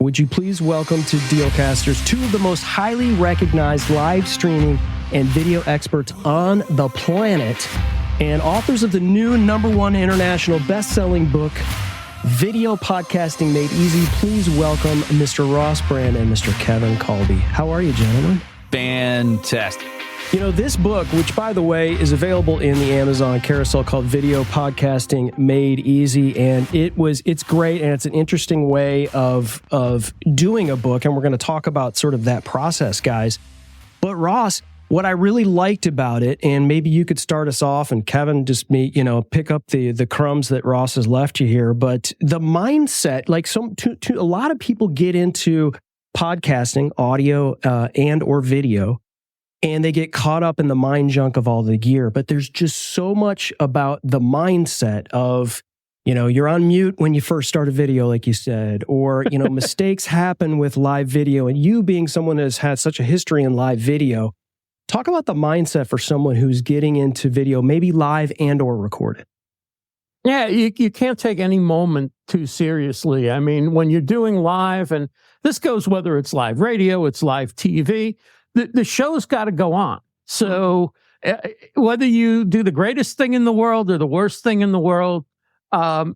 would you please welcome to Dealcasters two of the most highly recognized live streaming and video experts on the planet and authors of the new #1 international best-selling book, Video Podcasting Made Easy. Please welcome Mr. Ross Brand and Mr. Kevin Kolbe. How are you, gentlemen? Fantastic. You know, this book, which, by the way, is available in the Amazon carousel, called Video Podcasting Made Easy, and it's great, and it's an interesting way of doing a book, and we're going to talk about sort of that process, guys. But Ross, what I really liked about it, and maybe you could start us off, and Kevin, just pick up the crumbs that Ross has left you here, but the mindset, like a lot of people get into podcasting, audio and or video, and they get caught up in the mind junk of all the gear. But there's just so much about the mindset of, you're on mute when you first start a video, like you said, or, mistakes happen with live video. And you being someone that has had such a history in live video, talk about the mindset for someone who's getting into video, maybe live and or recorded. Yeah, you can't take any moment too seriously. I mean, when you're doing live, and this goes whether it's live radio, it's live TV, the show's got to go on. So whether you do the greatest thing in the world or the worst thing in the world,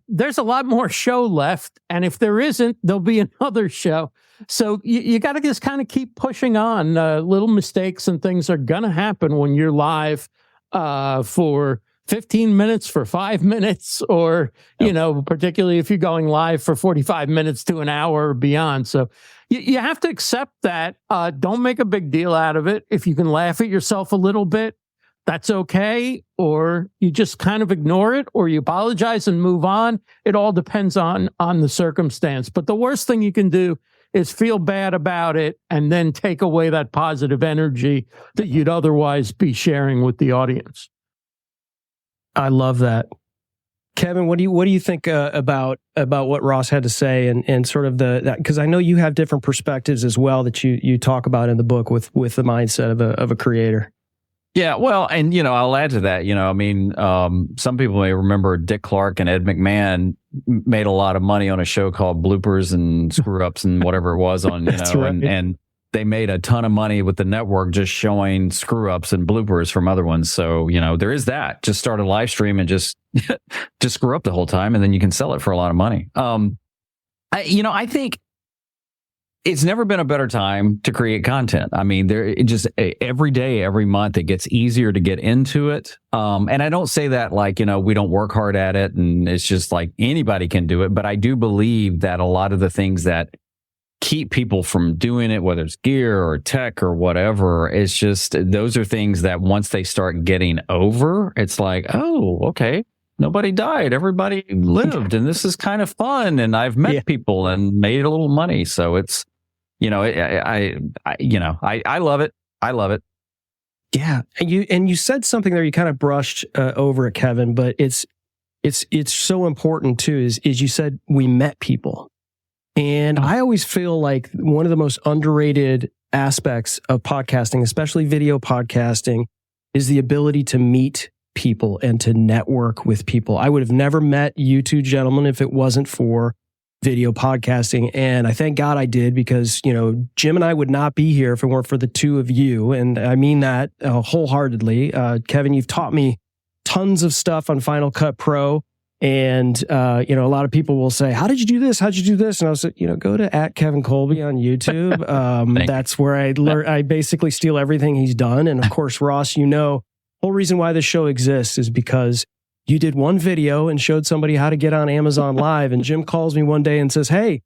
there's a lot more show left. And if there isn't, there'll be another show. So you got to just kind of keep pushing on. Little mistakes and things are going to happen when you're live for 15 minutes, for 5 minutes, or, particularly if you're going live for 45 minutes to an hour or beyond. So you have to accept that. Don't make a big deal out of it. If you can laugh at yourself a little bit, that's okay. Or you just kind of ignore it, or you apologize and move on. It all depends on the circumstance. But the worst thing you can do is feel bad about it and then take away that positive energy that you'd otherwise be sharing with the audience. I love that. Kevin, what do you think about what Ross had to say and sort of because I know you have different perspectives as well that you talk about in the book with the mindset of a creator. Yeah, well, and I'll add to that. Some people may remember Dick Clark and Ed McMahon made a lot of money on a show called Bloopers and Screw Ups and whatever it was on, right. and they made a ton of money with the network just showing screw ups and bloopers from other ones. So, there is that. Just start a live stream and just screw up the whole time, and then you can sell it for a lot of money. I think it's never been a better time to create content. I mean, every day, every month, it gets easier to get into it. And I don't say that like, we don't work hard at it and it's just like anybody can do it. But I do believe that a lot of the things that keep people from doing it, whether it's gear or tech or whatever, it's just those are things that once they start getting over, it's like, oh, okay, nobody died, everybody lived, and this is kind of fun, and I've met people and made a little money. So it's, I love it. I love it. Yeah, and you said something there. You kind of brushed over it, Kevin, but it's so important too. Is you said we met people. And I always feel like one of the most underrated aspects of podcasting, especially video podcasting, is the ability to meet people and to network with people. I would have never met you two gentlemen if it wasn't for video podcasting. And I thank God I did, because, Jim and I would not be here if it weren't for the two of you. And I mean that wholeheartedly. Kevin, you've taught me tons of stuff on Final Cut Pro. And, a lot of people will say, how did you do this? How'd you do this? And I was like, go to @Kevin Kolbe on YouTube. That's where I learn. I basically steal everything he's done. And of course, Ross, whole reason why this show exists is because you did one video and showed somebody how to get on Amazon Live. And Jim calls me one day and says, hey,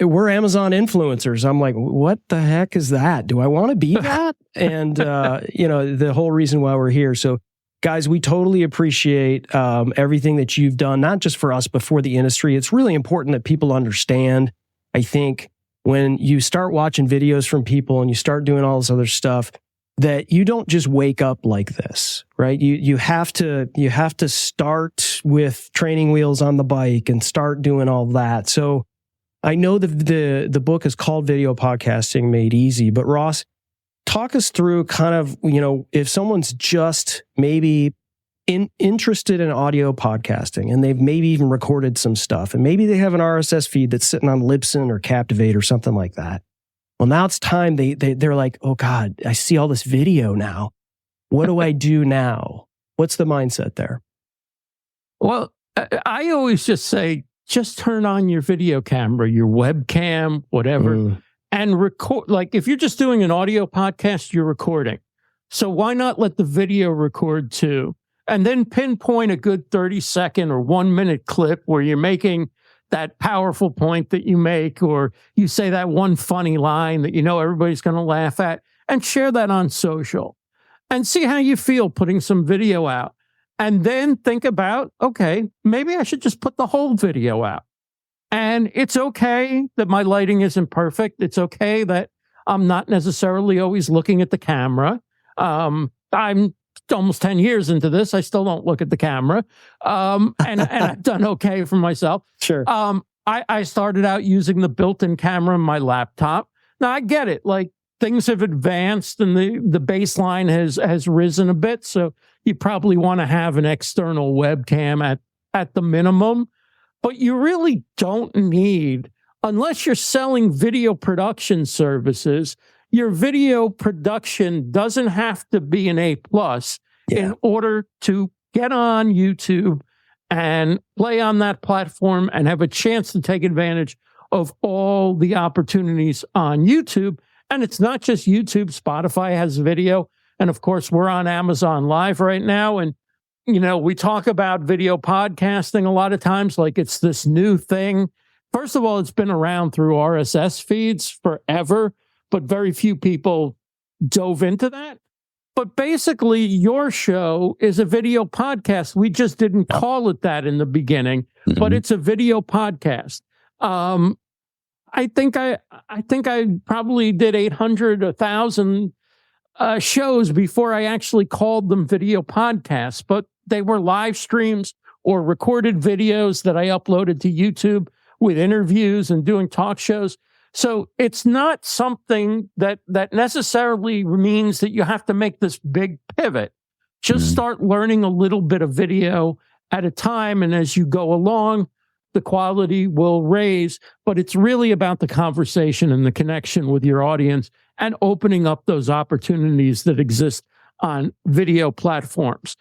we're Amazon influencers. I'm like, what the heck is that? Do I want to be that? And, the whole reason why we're here. So, guys, we totally appreciate everything that you've done, not just for us, but for the industry. It's really important that people understand. I think when you start watching videos from people and you start doing all this other stuff, that you don't just wake up like this, right? You have to start with training wheels on the bike and start doing all that. So I know the book is called Video Podcasting Made Easy, but Ross, talk us through kind of, if someone's just maybe interested in audio podcasting, and they've maybe even recorded some stuff, and maybe they have an RSS feed that's sitting on Libsyn or Captivate or something like that. Well, now it's time. They're like, oh God, I see all this video now. What do I do now? What's the mindset there? Well, I always just say, just turn on your video camera, your webcam, whatever, and record. Like if you're just doing an audio podcast, you're recording. So why not let the video record too? And then pinpoint a good 30-second or 1-minute clip where you're making that powerful point that you make, or you say that one funny line that you know everybody's going to laugh at, and share that on social and see how you feel putting some video out. And then think about, okay, maybe I should just put the whole video out. And it's okay that my lighting isn't perfect. It's okay that I'm not necessarily always looking at the camera. I'm almost 10 years into this. I still don't look at the camera. And I've done okay for myself. Sure. I started out using the built-in camera in my laptop. Now I get it. Like things have advanced and the baseline has risen a bit. So you probably want to have an external webcam at the minimum, but you really don't need, unless you're selling video production services, your video production doesn't have to be an A+ in order to get on YouTube and play on that platform and have a chance to take advantage of all the opportunities on YouTube. And it's not just YouTube. Spotify has video. And of course, we're on Amazon Live right now. And, you know, we talk about video podcasting a lot of times like it's this new thing. First of all, it's been around through RSS feeds forever, but very few people dove into that. But basically, your show is a video podcast. We just didn't call it that in the beginning, but it's a video podcast. I think I probably did 800, 1,000 shows before I actually called them video podcasts, but they were live streams or recorded videos that I uploaded to YouTube with interviews and doing talk shows. So it's not something that necessarily means that you have to make this big pivot. Just start learning a little bit of video at a time. And as you go along, the quality will raise, but it's really about the conversation and the connection with your audience and opening up those opportunities that exist on video platforms.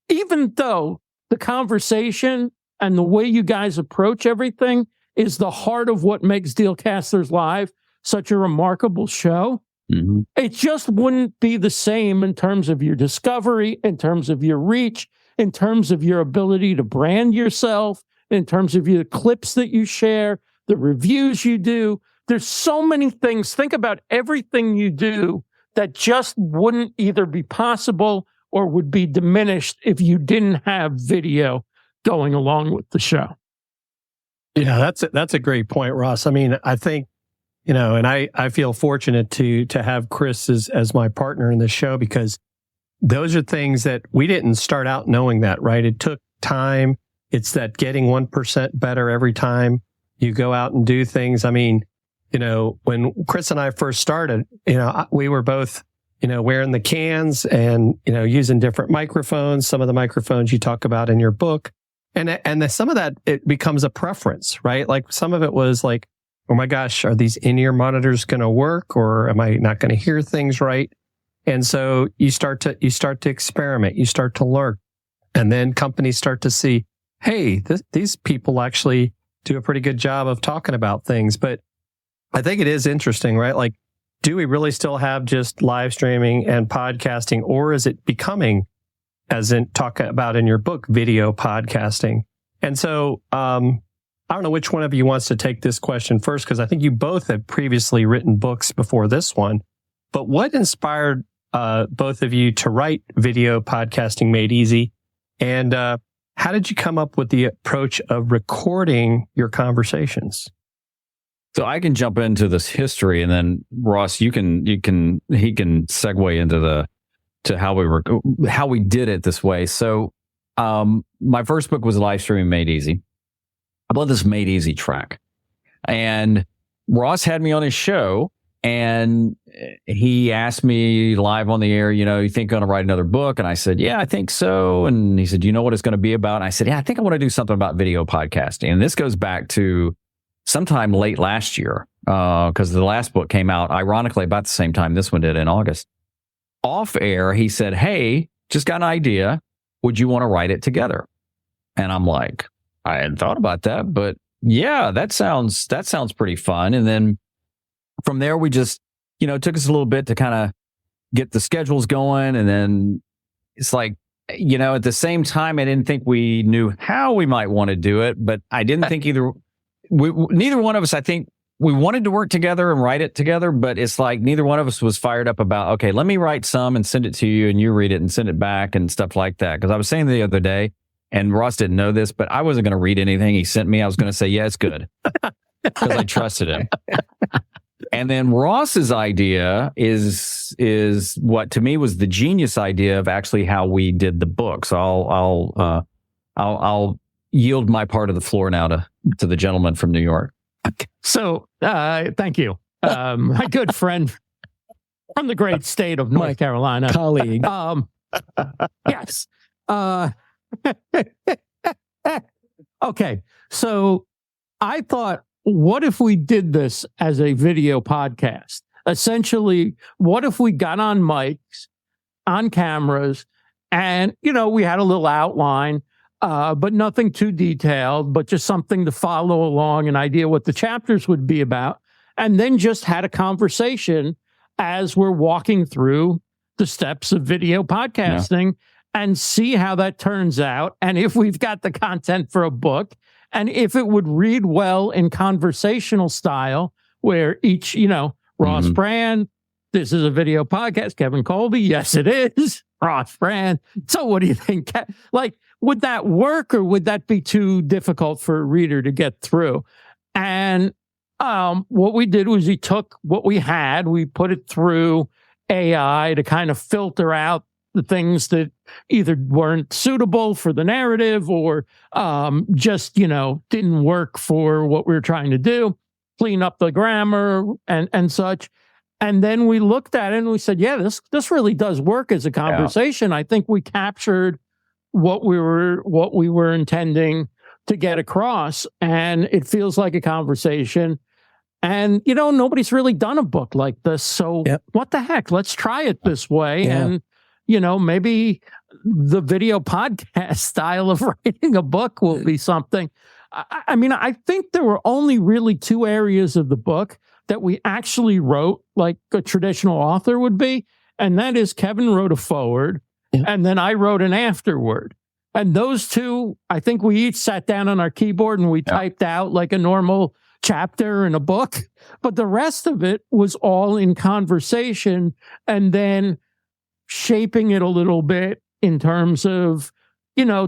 Even though the conversation and the way you guys approach everything is the heart of what makes Dealcasters Live such a remarkable show, it just wouldn't be the same in terms of your discovery, in terms of your reach, in terms of your ability to brand yourself, in terms of your clips that you share, the reviews you do. There's so many things. Think about everything you do that just wouldn't either be possible or would be diminished if you didn't have video going along with the show. Yeah, that's a great point, Ross. I mean, I think, you know, and I feel fortunate to have Chris as my partner in this show, because those are things that we didn't start out knowing that, right? It took time. It's that getting 1% better every time you go out and do things. I mean, you know, when Chris and I first started, you know, we were both, you know, wearing the cans and, you know, using different microphones, some of the microphones you talk about in your book. And some of that, it becomes a preference, right? Like some of it was like, oh my gosh, are these in-ear monitors going to work, or am I not going to hear things right? And so you start to experiment, you start to learn, and then companies start to see, hey, these people actually do a pretty good job of talking about things. But I think it is interesting, right? Like, do we really still have just live streaming and podcasting, or is it becoming, as in talk about in your book, video podcasting? And so, I don't know which one of you wants to take this question first, because I think you both had previously written books before this one. But what inspired both of you to write Video Podcasting Made Easy? And how did you come up with the approach of recording your conversations? So I can jump into this history, and then Ross, he can segue into to how we did it this way. So my first book was Live Streaming Made Easy. I love this Made Easy track. And Ross had me on his show, And he asked me live on the air, you think you're going to write another book? And I said, yeah, I think so. And he said, do you know what it's going to be about? And I said, yeah, I think I want to do something about video podcasting. And this goes back to sometime late last year, because the last book came out, ironically, about the same time this one did in August. Off air, he said, hey, just got an idea. Would you want to write it together? And I'm like, I hadn't thought about that, but yeah, that sounds pretty fun. And then from there, we just, it took us a little bit to kind of get the schedules going. And then it's like, at the same time, I didn't think we knew how we might want to do it, but I didn't think neither one of us, I think we wanted to work together and write it together, but it's like neither one of us was fired up about, okay, let me write some and send it to you and you read it and send it back and stuff like that. Because I was saying the other day, and Ross didn't know this, but I wasn't going to read anything he sent me. I was going to say, yeah, it's good, because I trusted him. And then Ross's idea is what to me was the genius idea of actually how we did the book. So I'll yield my part of the floor now to the gentleman from New York. So, thank you, my good friend from the great state of North Carolina, colleague. Yes. Okay. So I thought, what if we did this as a video podcast? Essentially, what if we got on mics, on cameras, and, we had a little outline, but nothing too detailed, but just something to follow along, an idea what the chapters would be about, and then just had a conversation as we're walking through the steps of video podcasting and see how that turns out. And if we've got the content for a book, and if it would read well in conversational style, where each, Ross Brand, this is a video podcast. Kevin Kolbe, yes, it is. Ross Brand. So what do you think? Would that work, or would that be too difficult for a reader to get through? And what we did was we took what we had, we put it through AI to kind of filter out the things that either weren't suitable for the narrative or just, didn't work for what we were trying to do, clean up the grammar and such. And then we looked at it and we said, yeah, this really does work as a conversation. Yeah. I think we captured what we were intending to get across, and it feels like a conversation. And, nobody's really done a book like this. So what the heck? Let's try it this way. Yeah. And, maybe the video podcast style of writing a book will be something. I think there were only really two areas of the book that we actually wrote like a traditional author would be. And that is Kevin wrote a foreword, and then I wrote an afterword. And those two, I think we each sat down on our keyboard and we typed out like a normal chapter in a book. But the rest of it was all in conversation, and then shaping it a little bit in terms of,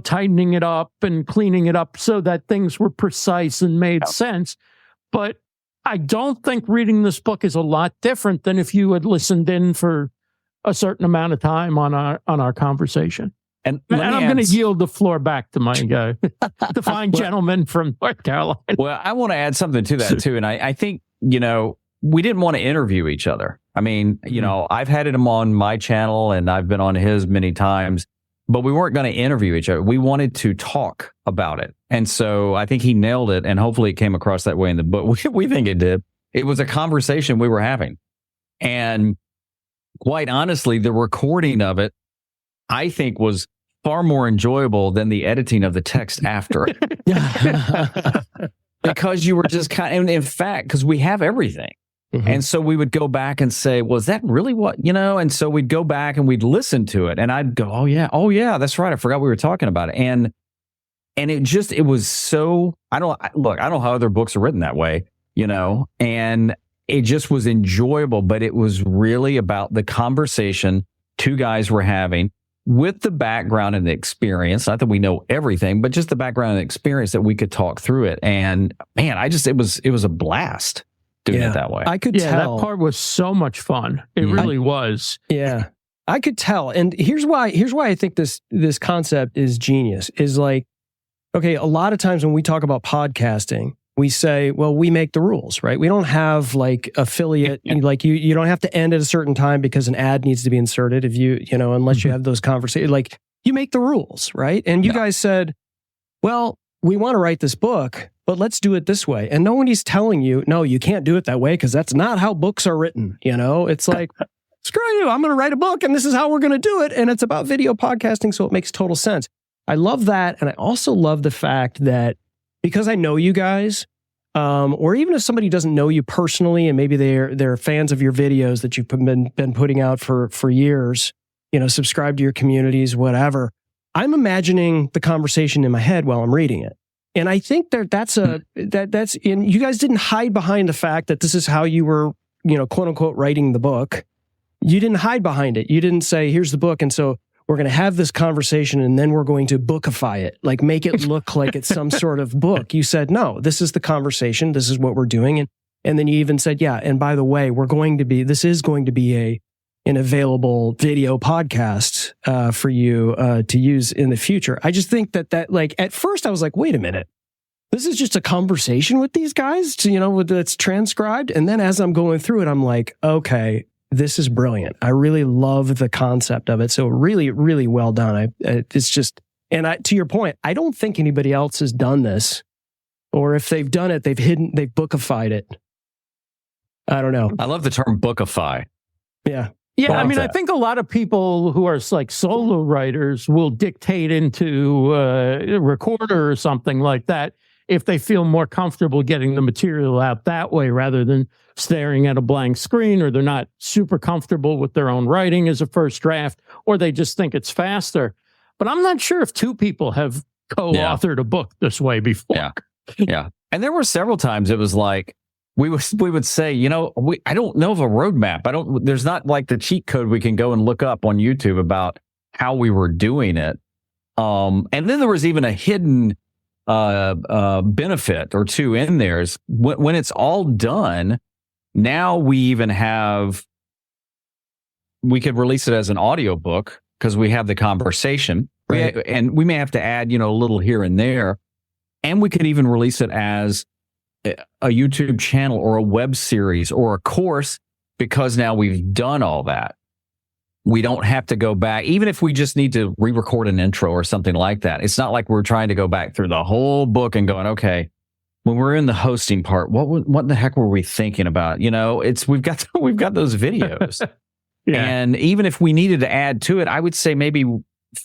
tightening it up and cleaning it up so that things were precise and made sense. But I don't think reading this book is a lot different than if you had listened in for a certain amount of time on our conversation. And I'm going to yield the floor back to my the fine gentleman from North Carolina. Well, I want to add something to that too. And I think, we didn't want to interview each other. I mean, I've had him on my channel and I've been on his many times, but we weren't going to interview each other. We wanted to talk about it. And so I think he nailed it. And hopefully it came across that way in the book. We think it did. It was a conversation we were having. And quite honestly, the recording of it, I think, was far more enjoyable than the editing of the text after. Because you were just and in fact, because we have everything. Mm-hmm. And so we would go back and say, was that really what, and so we'd go back and we'd listen to it and I'd go, oh yeah, that's right. I forgot we were talking about it. And it was so, I don't know how other books are written that way, and it just was enjoyable, but it was really about the conversation two guys were having with the background and the experience. Not that we know everything, but just the background and experience that we could talk through it. And man, it was a blast doing it that way. I could tell. That part was so much fun. It really was. Yeah. I could tell. And here's why I think this concept is genius is like, okay, a lot of times when we talk about podcasting, we say, well, we make the rules, right? We don't have like affiliate, like you don't have to end at a certain time because an ad needs to be inserted. If unless you have those conversations, like you make the rules, right? And you guys said, well, we want to write this book, but let's do it this way. And nobody's telling you, no, you can't do it that way because that's not how books are written. It's like, screw you, I'm going to write a book and this is how we're going to do it. And it's about video podcasting, so it makes total sense. I love that. And I also love the fact that because I know you guys, or even if somebody doesn't know you personally and maybe they're fans of your videos that you've been putting out for years, subscribe to your communities, whatever, I'm imagining the conversation in my head while I'm reading it. And I think that's you guys didn't hide behind the fact that this is how you were, quote unquote, writing the book. You didn't hide behind it. You didn't say, here's the book. And so we're going to have this conversation and then we're going to bookify it, like make it look like it's some sort of book. You said, no, this is the conversation. This is what we're doing. And then you even said, yeah, and by the way, this is going to be an available video podcast for you to use in the future. I just think that like at first I was like, wait a minute, this is just a conversation with these guys, that's transcribed. And then as I'm going through it, I'm like, okay, this is brilliant. I really love the concept of it. So really, really well done. It's just, to your point, I don't think anybody else has done this, or if they've done it, they've bookified it. I don't know. I love the term bookify. Yeah. Yeah, I mean, I think a lot of people who are like solo writers will dictate into a recorder or something like that if they feel more comfortable getting the material out that way rather than staring at a blank screen, or they're not super comfortable with their own writing as a first draft, or they just think it's faster. But I'm not sure if two people have co-authored a book this way before. Yeah. And there were several times it was like, we would say, I don't know of a roadmap. There's not like the cheat code we can go and look up on YouTube about how we were doing it. And then there was even a hidden benefit or two in there is when it's all done. Now we could release it as an audiobook because we have the conversation, right? And we may have to add, a little here and there. And we could even release it as a YouTube channel or a web series or a course, because now we've done all that. We don't have to go back, even if we just need to re-record an intro or something like that. It's not like we're trying to go back through the whole book and going, okay, when we're in the hosting part, what the heck were we thinking about? We've got those videos. Yeah. And even if we needed to add to it, I would say maybe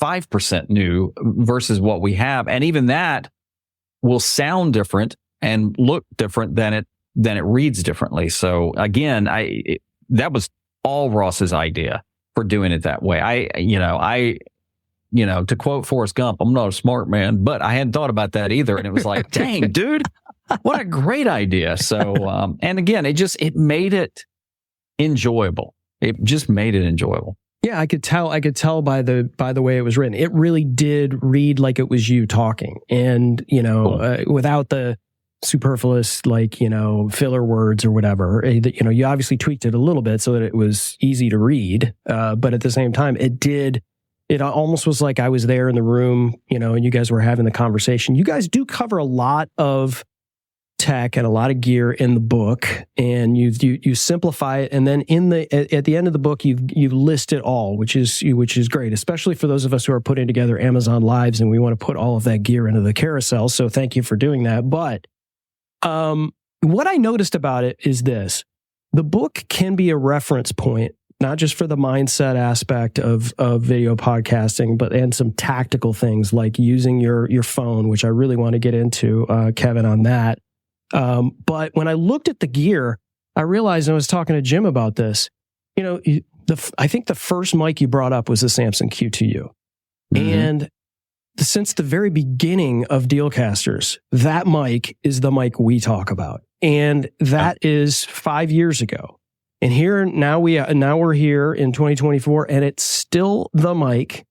5% new versus what we have. And even that will sound different and look different than it reads differently. So again, that was all Ross's idea for doing it that way. To quote Forrest Gump, I'm not a smart man, but I hadn't thought about that either. And it was like, dang, dude, what a great idea. So, and again, it made it enjoyable. It just made it enjoyable. Yeah, I could tell by the way it was written. It really did read like it was you talking, and without the superfluous filler words or whatever. You obviously tweaked it a little bit so that it was easy to read, but at the same time, it almost was like I was there in the room, and you guys were having the conversation. You guys do cover a lot of tech and a lot of gear in the book, and you simplify it, and then at the end of the book you list it all, which is great, especially for those of us who are putting together Amazon Lives and we want to put all of that gear into the carousel. So thank you for doing that. But what I noticed about it is this: the book can be a reference point, not just for the mindset aspect of video podcasting, and some tactical things like using your phone, which I really want to get into, Kevin, on that. But when I looked at the gear, I realized, and I was talking to Jim about this, I think the first mic you brought up was the Samson Q2U. Mm-hmm. And since the very beginning of Dealcasters, that mic is the mic we talk about. And that is 5 years ago. And now we're here in 2024, and it's still the mic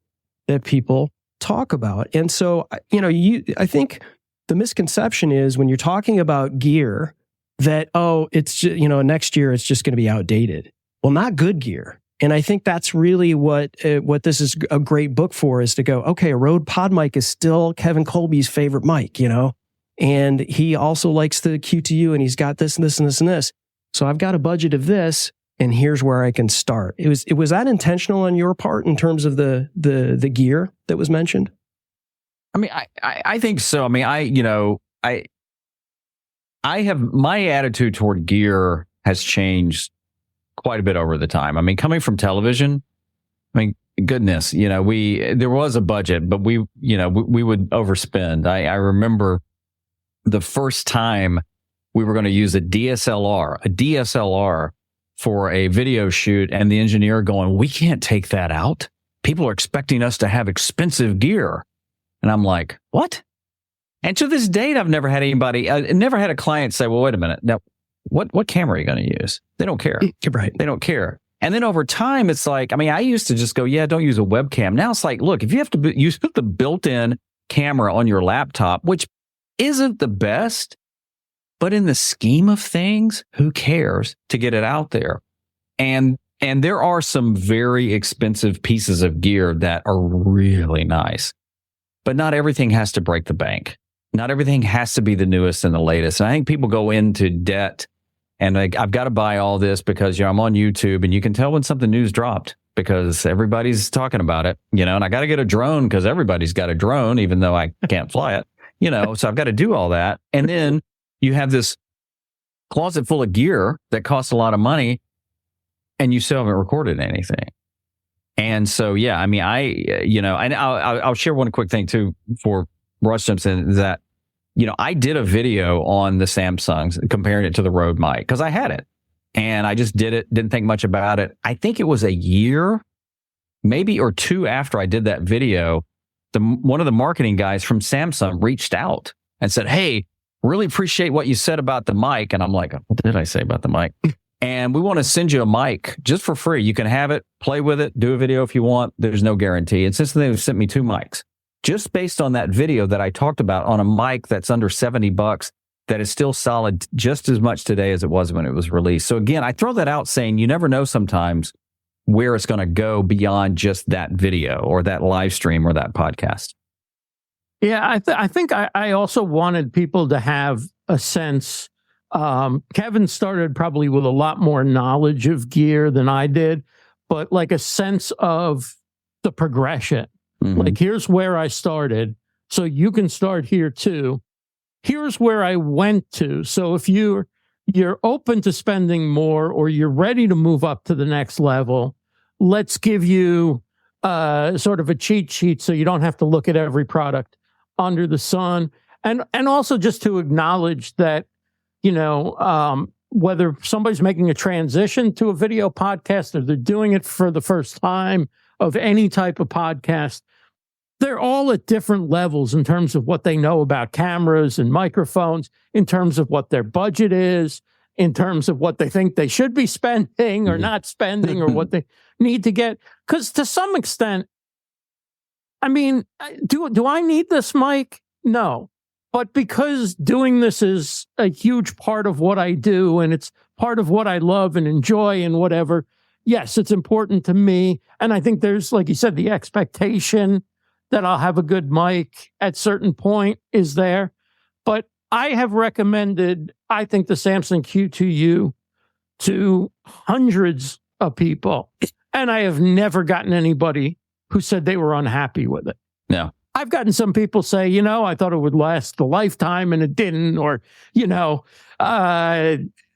that people talk about. And so, I think the misconception is when you're talking about gear that, it's just, next year it's just going to be outdated. Well, not good gear. And I think that's really what this is a great book for, is to go, okay, a Rode Pod mic is still Kevin Kolbe's favorite mic, and he also likes the QTU, and he's got this and this and this and this. So I've got a budget of this, and here's where I can start. Was that intentional on your part in terms of the gear that was mentioned? I mean, I think so. I mean, I have, my attitude toward gear has changed quite a bit over the time. I mean, coming from television, I mean, goodness, there was a budget, but we would overspend. I remember the first time we were going to use a DSLR for a video shoot, and the engineer going, "We can't take that out. People are expecting us to have expensive gear." And I'm like, "What?" And to this date, I've never had never had a client say, "Well, wait a minute. Now, what camera are you going to use?" They don't care. Right. They don't care. And then over time, it's like, I mean, I used to just go, "Yeah, don't use a webcam." Now it's like, look, if you have to use the built-in camera on your laptop, which isn't the best, but in the scheme of things, who cares to get it out there? And there are some very expensive pieces of gear that are really nice, but not everything has to break the bank. Not everything has to be the newest and the latest. And I think people go into debt and I've got to buy all this because I'm on YouTube, and you can tell when something new's dropped because everybody's talking about it, and I got to get a drone because everybody's got a drone, even though I can't fly it, so I've got to do all that. And then you have this closet full of gear that costs a lot of money, and you still haven't recorded anything. And so, yeah, I mean, and I'll share one quick thing too for Russ jumps in, is that, I did a video on the Samsungs comparing it to the Rode mic because I had it, and I just did it, didn't think much about it. I think it was a year, maybe or two after I did that video, one of the marketing guys from Samsung reached out and said, "Hey, really appreciate what you said about the mic." And I'm like, "What did I say about the mic?" "And we want to send you a mic just for free. You can have it, play with it, do a video if you want. There's no guarantee." And since then, they've sent me 2 mics just based on that video that I talked about on a mic that's under $70 that is still solid just as much today as it was when it was released. So again, I throw that out saying you never know sometimes where it's going to go beyond just that video or that live stream or that podcast. Yeah, I think I also wanted people to have a sense. Kevin started probably with a lot more knowledge of gear than I did, but like a sense of the progression. Mm-hmm. Like, here's where I started, so you can start here too. Here's where I went to. So if you're open to spending more, or you're ready to move up to the next level, let's give you sort of a cheat sheet so you don't have to look at every product under the sun. And also just to acknowledge that, whether somebody's making a transition to a video podcast or they're doing it for the first time of any type of podcast, they're all at different levels in terms of what they know about cameras and microphones, in terms of what their budget is, in terms of what they think they should be spending or not spending, or what they need to get. Because to some extent, I mean, do I need this mic? No. But because doing this is a huge part of what I do, and it's part of what I love and enjoy and whatever, yes, it's important to me. And I think there's, like you said, the expectation that I'll have a good mic at certain point is there. But I have recommended, I think, the Samsung Q2U to hundreds of people, and I have never gotten anybody who said they were unhappy with it. Yeah. I've gotten some people say, I thought it would last a lifetime and it didn't, or,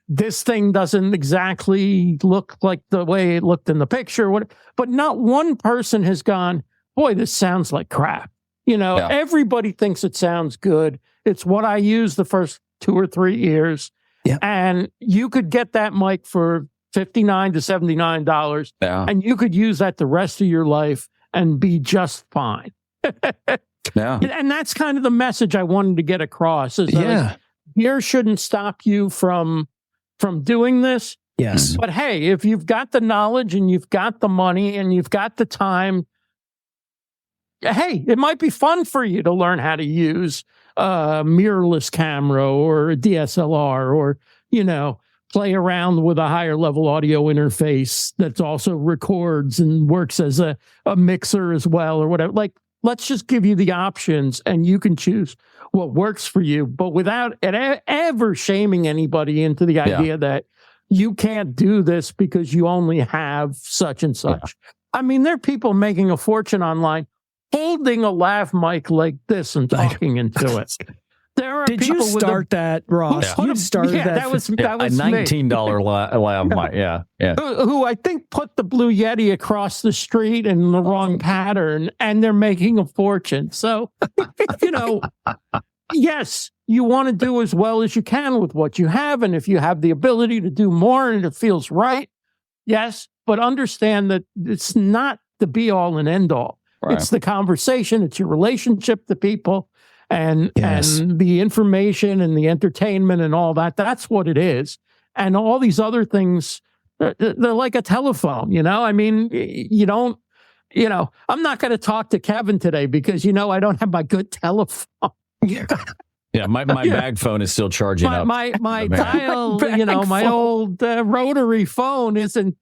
this thing doesn't exactly look like the way it looked in the picture. But not one person has gone, "Boy, this sounds like crap." Yeah. Everybody thinks it sounds good. It's what I use the first 2 or 3 years. Yeah. And you could get that mic for $59 to $79, and you could use that the rest of your life and be just fine. Yeah. And that's kind of the message I wanted to get across, is that gear shouldn't stop you from doing this. Yes. But hey, if you've got the knowledge and you've got the money and you've got the time, hey, it might be fun for you to learn how to use a mirrorless camera or a DSLR, or, play around with a higher level audio interface that also records and works as a mixer as well, or whatever. Like, let's just give you the options and you can choose what works for you, but without ever shaming anybody into the idea that you can't do this because you only have such and such. I mean, there are people making a fortune online holding a lav mic like this and talking into it. There are Did you start that, Ross? You started that. That was a $19 lav mic. Yeah. Who I think put the Blue Yeti across the street in the wrong pattern, and they're making a fortune. So, yes, you want to do as well as you can with what you have, and if you have the ability to do more and it feels right, yes, but understand that it's not the be all and end all. Right. It's the conversation, it's your relationship to people. And the information and the entertainment and all that, that's what it is. And all these other things, they're like a telephone, I mean, I'm not going to talk to Kevin today because, I don't have my good telephone. My bag phone is still charging up. My dial, my old rotary phone isn't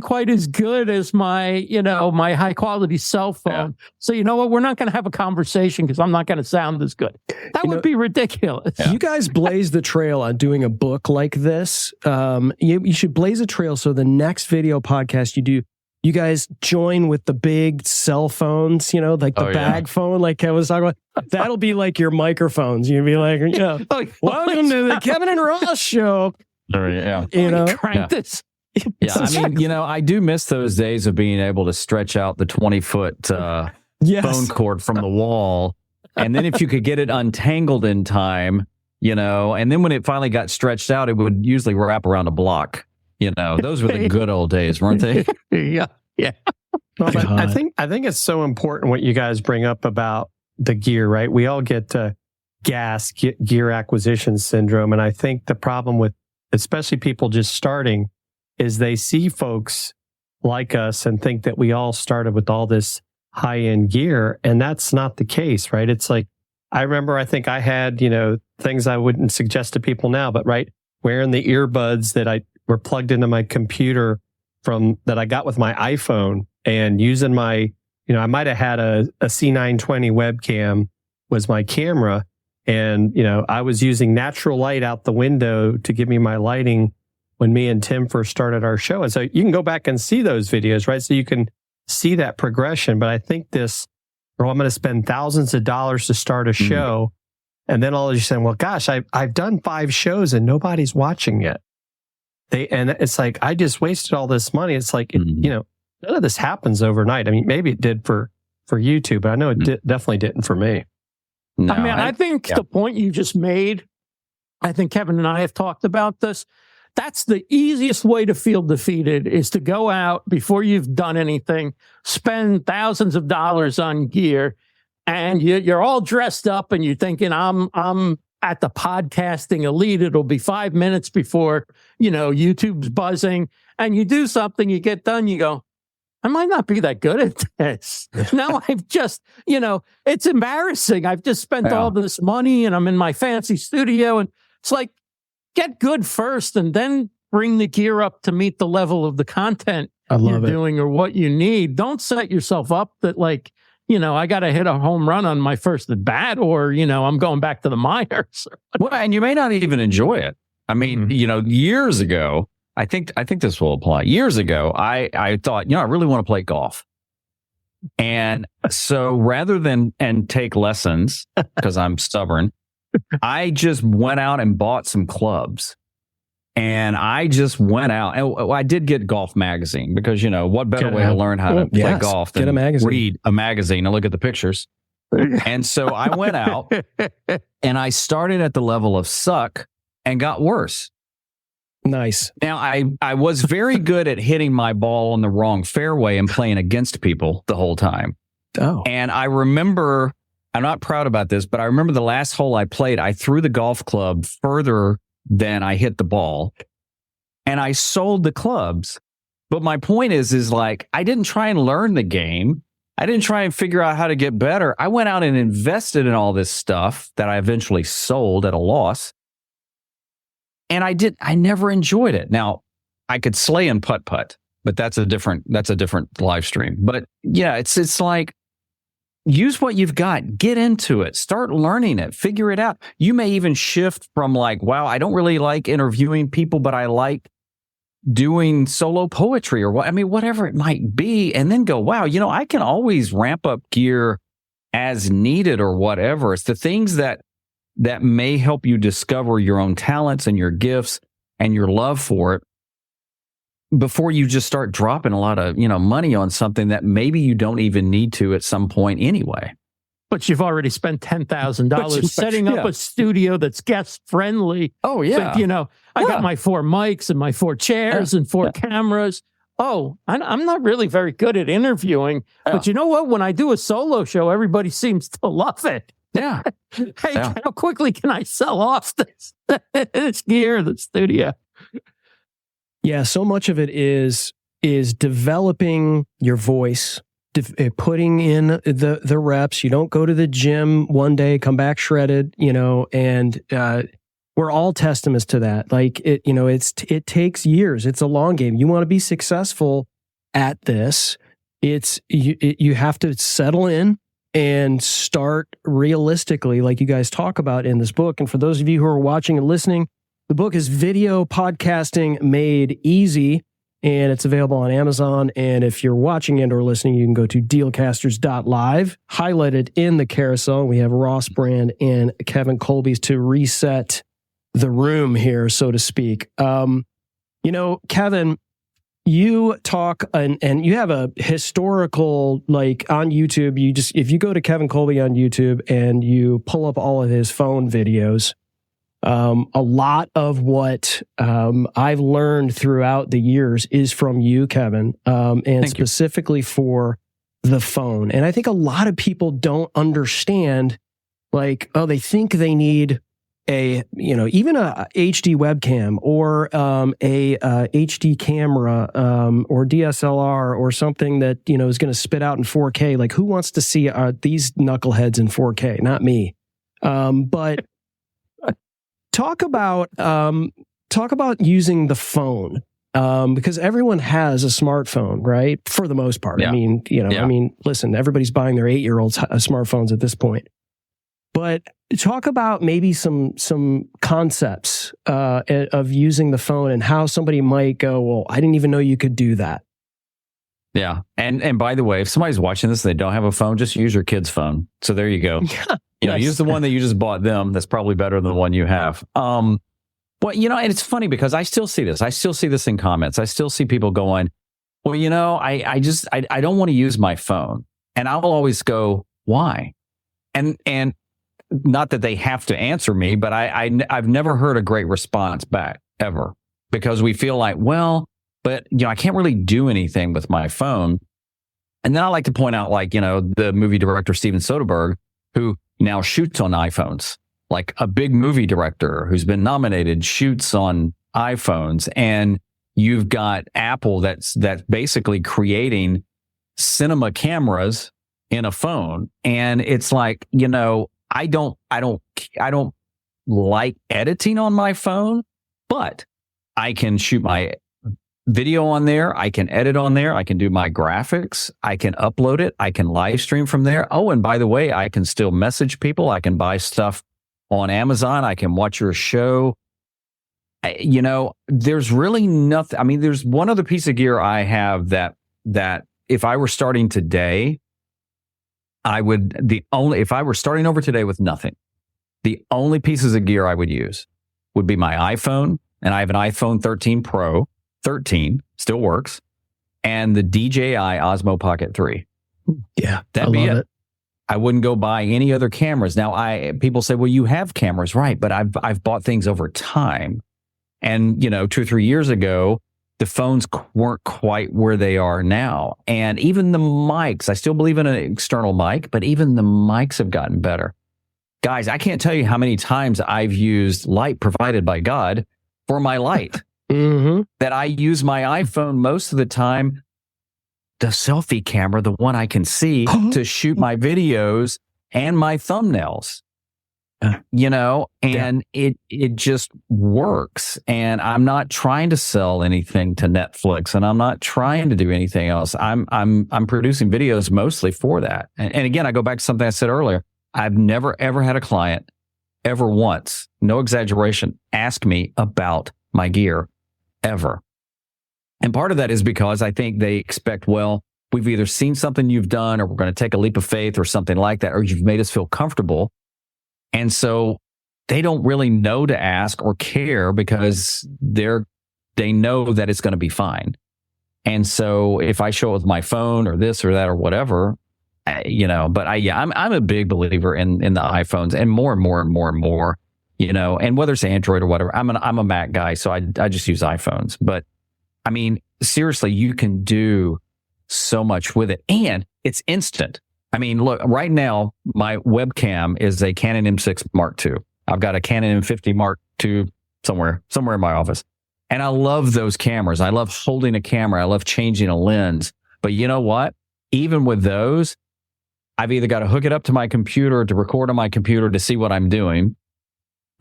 quite as good as my, my high quality cell phone. Yeah. So you know what? We're not going to have a conversation because I'm not going to sound as good. That would be ridiculous. Yeah. You guys blaze the trail on doing a book like this. You should blaze a trail so the next video podcast you do, you guys join with the big cell phones, like the bag phone, like I was talking about. That'll be like your microphones. You'll be like, welcome to the Kevin and Ross show. Crank this. Yeah, I mean, I do miss those days of being able to stretch out the 20-foot phone cord from the wall. And then if you could get it untangled in time, and then when it finally got stretched out, it would usually wrap around a block. Those were the good old days, weren't they? Yeah. Well, but I think it's so important what you guys bring up about the gear, right? We all get gear acquisition syndrome. And I think the problem with especially people just starting is they see folks like us and think that we all started with all this high-end gear, and that's not the case, right? It's like, I remember, I think I had, things I wouldn't suggest to people now, but right, wearing the earbuds that were plugged into my computer that I got with my iPhone, and using my, I might have had a C920 webcam was my camera, and, I was using natural light out the window to give me my lighting when me and Tim first started our show. And so you can go back and see those videos, right? So you can see that progression. But I think I'm going to spend thousands of dollars to start a show. And then all of you saying, well, gosh, I've done 5 shows and nobody's watching yet. And it's like, I just wasted all this money. It's like, none of this happens overnight. I mean, maybe it did for you two, but I know it definitely didn't for me. No, I think the point you just made, I think Kevin and I have talked about this. That's the easiest way to feel defeated, is to go out before you've done anything, spend thousands of dollars on gear, and you're all dressed up and you're thinking, I'm at the podcasting elite. It'll be 5 minutes before, YouTube's buzzing, and you do something, you get done, you go, I might not be that good at this. Now I've just, it's embarrassing. I've just spent all this money and I'm in my fancy studio, and it's like, get good first and then bring the gear up to meet the level of the content you're doing or what you need. Don't set yourself up that I got to hit a home run on my first at bat, or, I'm going back to the minors. Well, and you may not even enjoy it. I mean, years ago, I think this will apply. Years ago, I thought, I really want to play golf. And so rather than take lessons, because I'm stubborn, I just went out and bought some clubs, and I just went out. And I did get Golf Magazine, because, what better way to learn how to play golf than read a magazine and look at the pictures. And so I went out and I started at the level of suck and got worse. Nice. Now, I was very good at hitting my ball on the wrong fairway and playing against people the whole time. Oh. And I remember, I'm not proud about this, but I remember the last hole I played, I threw the golf club further than I hit the ball, and I sold the clubs. But my point is like, I didn't try and learn the game. I didn't try and figure out how to get better. I went out and invested in all this stuff that I eventually sold at a loss. And I never enjoyed it. Now, I could slay in putt-putt, but that's a different live stream. But yeah, it's like, use what you've got, get into it, start learning it, figure it out. You may even shift from like, wow, I don't really like interviewing people, but I like doing solo poetry or whatever it might be. And then go, wow, I can always ramp up gear as needed or whatever. It's the things that may help you discover your own talents and your gifts and your love for it before you just start dropping a lot of, money on something that maybe you don't even need to at some point anyway. But you've already spent $10,000 setting up a studio that's guest friendly. Oh, yeah. But, I got my 4 mics and my 4 chairs and 4 cameras. Oh, I'm not really very good at interviewing. But you know what? When I do a solo show, everybody seems to love it. Yeah. Hey, how quickly can I sell off this gear, the studio? Yeah, so much of it is developing your voice, putting in the reps. You don't go to the gym one day, come back shredded, and we're all testaments to that. Like it takes years. It's a long game. You want to be successful at this. You have to settle in and start realistically, like you guys talk about in this book. And for those of you who are watching and listening, the book is Video Podcasting Made Easy, and it's available on Amazon. And if you're watching and or listening, you can go to dealcasters.live, highlighted in the carousel. We have Ross Brand and Kevin Kolbe to reset the room here, so to speak. Kevin, you talk and you have a historical, like on YouTube, if you go to Kevin Kolbe on YouTube and you pull up all of his phone videos, a lot of what I've learned throughout the years is from you, Kevin, and Thank specifically for the phone. And I think a lot of people don't understand, they think they need even a HD webcam or a HD camera or DSLR or something that is going to spit out in 4K. Like, who wants to see these knuckleheads in 4K? Not me. But talk about using the phone because everyone has a smartphone, right? For the most part. Yeah. Listen, everybody's buying their 8-year-olds smartphones at this point. But talk about maybe some concepts of using the phone and how somebody might go, well, I didn't even know you could do that. Yeah. And by the way, if somebody's watching this and they don't have a phone, just use your kid's phone. So there you go. Yeah. Use the one that you just bought them. That's probably better than the one you have. And it's funny because I still see this. I still see this in comments. I still see people going, well, I don't want to use my phone. And I'll always go, why? And not that they have to answer me, but I've never heard a great response back ever because we feel like, well, but I can't really do anything with my phone. And then I like to point out, the movie director Steven Soderbergh, who now shoots on iPhones, like a big movie director who's been nominated shoots on iPhones, and you've got Apple that's basically creating cinema cameras in a phone, and it's like I don't like editing on my phone, but I can shoot my video on there. I can edit on there. I can do my graphics. I can upload it. I can live stream from there. Oh, and by the way, I can still message people. I can buy stuff on Amazon. I can watch your show. There's really nothing. There's one other piece of gear I have that if I were starting today, if I were starting over today with nothing, the only pieces of gear I would use would be my iPhone, and I have an iPhone 13 Pro, 13, still works, and the DJI Osmo Pocket 3. Yeah, that'd be it. I wouldn't go buy any other cameras. Now, people say, well, you have cameras, right? But I've bought things over time. And, 2 or 3 years ago, the phones weren't quite where they are now. And even the mics, I still believe in an external mic, but even the mics have gotten better. Guys, I can't tell you how many times I've used light provided by God for my light. Mm-hmm. That I use my iPhone most of the time, the selfie camera, the one I can see, to shoot my videos and my thumbnails. you know, and it just works. And I'm not trying to sell anything to Netflix, and I'm not trying to do anything else. I'm producing videos mostly for that. And again, I go back to something I said earlier. I've never ever had a client ever once, no exaggeration, ask me about my gear ever. And part of that is because I think they expect, well, we've either seen something you've done, or we're going to take a leap of faith or something like that, or you've made us feel comfortable. And so they don't really know to ask or care because they know that it's going to be fine. And so if I show it with my phone or this or that or whatever, I'm a big believer in the iPhones, and more and more and more and more, you know, and whether it's Android or whatever, I'm a Mac guy, so I just use iPhones. But I mean, seriously, you can do so much with it, and it's instant. I mean, look, right now, my webcam is a Canon M6 Mark II. I've got a Canon M50 Mark II somewhere in my office. And I love those cameras. I love holding a camera. I love changing a lens. But you know what? Even with those, I've either got to hook it up to my computer to record on my computer to see what I'm doing.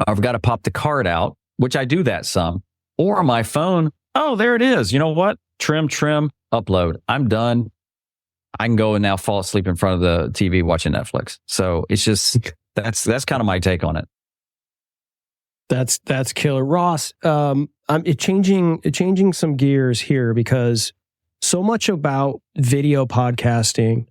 I've got to pop the card out, which I do that some. Or on my phone, oh, there it is. You know what? Trim, upload. I'm done. I can go and now fall asleep in front of the TV watching Netflix. So it's just, that's kind of my take on it. That's killer. Ross, I'm changing some gears here, because so much about video podcasting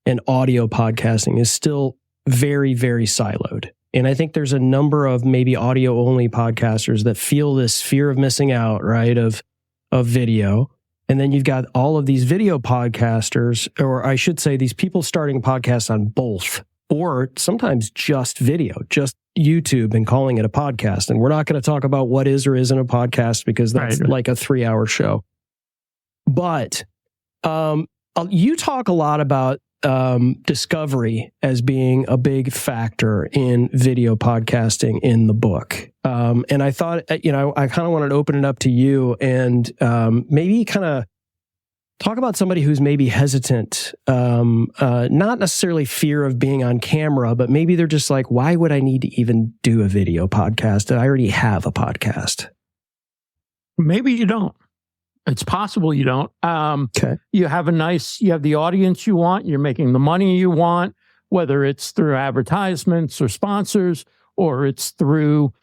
and audio podcasting is still very, very siloed. And I think there's a number of maybe audio only podcasters that feel this fear of missing out, right, of video. And then you've got all of these video podcasters, or I should say these people starting podcasts on both, or sometimes just video, just YouTube, and calling it a podcast. And we're not going to talk about what is or isn't a podcast, because that's like a 3-hour show. But you talk a lot about discovery as being a big factor in video podcasting in the book. And I thought, I kind of wanted to open it up to you and maybe kind of talk about somebody who's maybe hesitant, not necessarily fear of being on camera, but maybe they're just like, why would I need to even do a video podcast? I already have a podcast. Maybe you don't. It's possible you don't. Okay. You have the audience you want, you're making the money you want, whether it's through advertisements or sponsors, or it's through,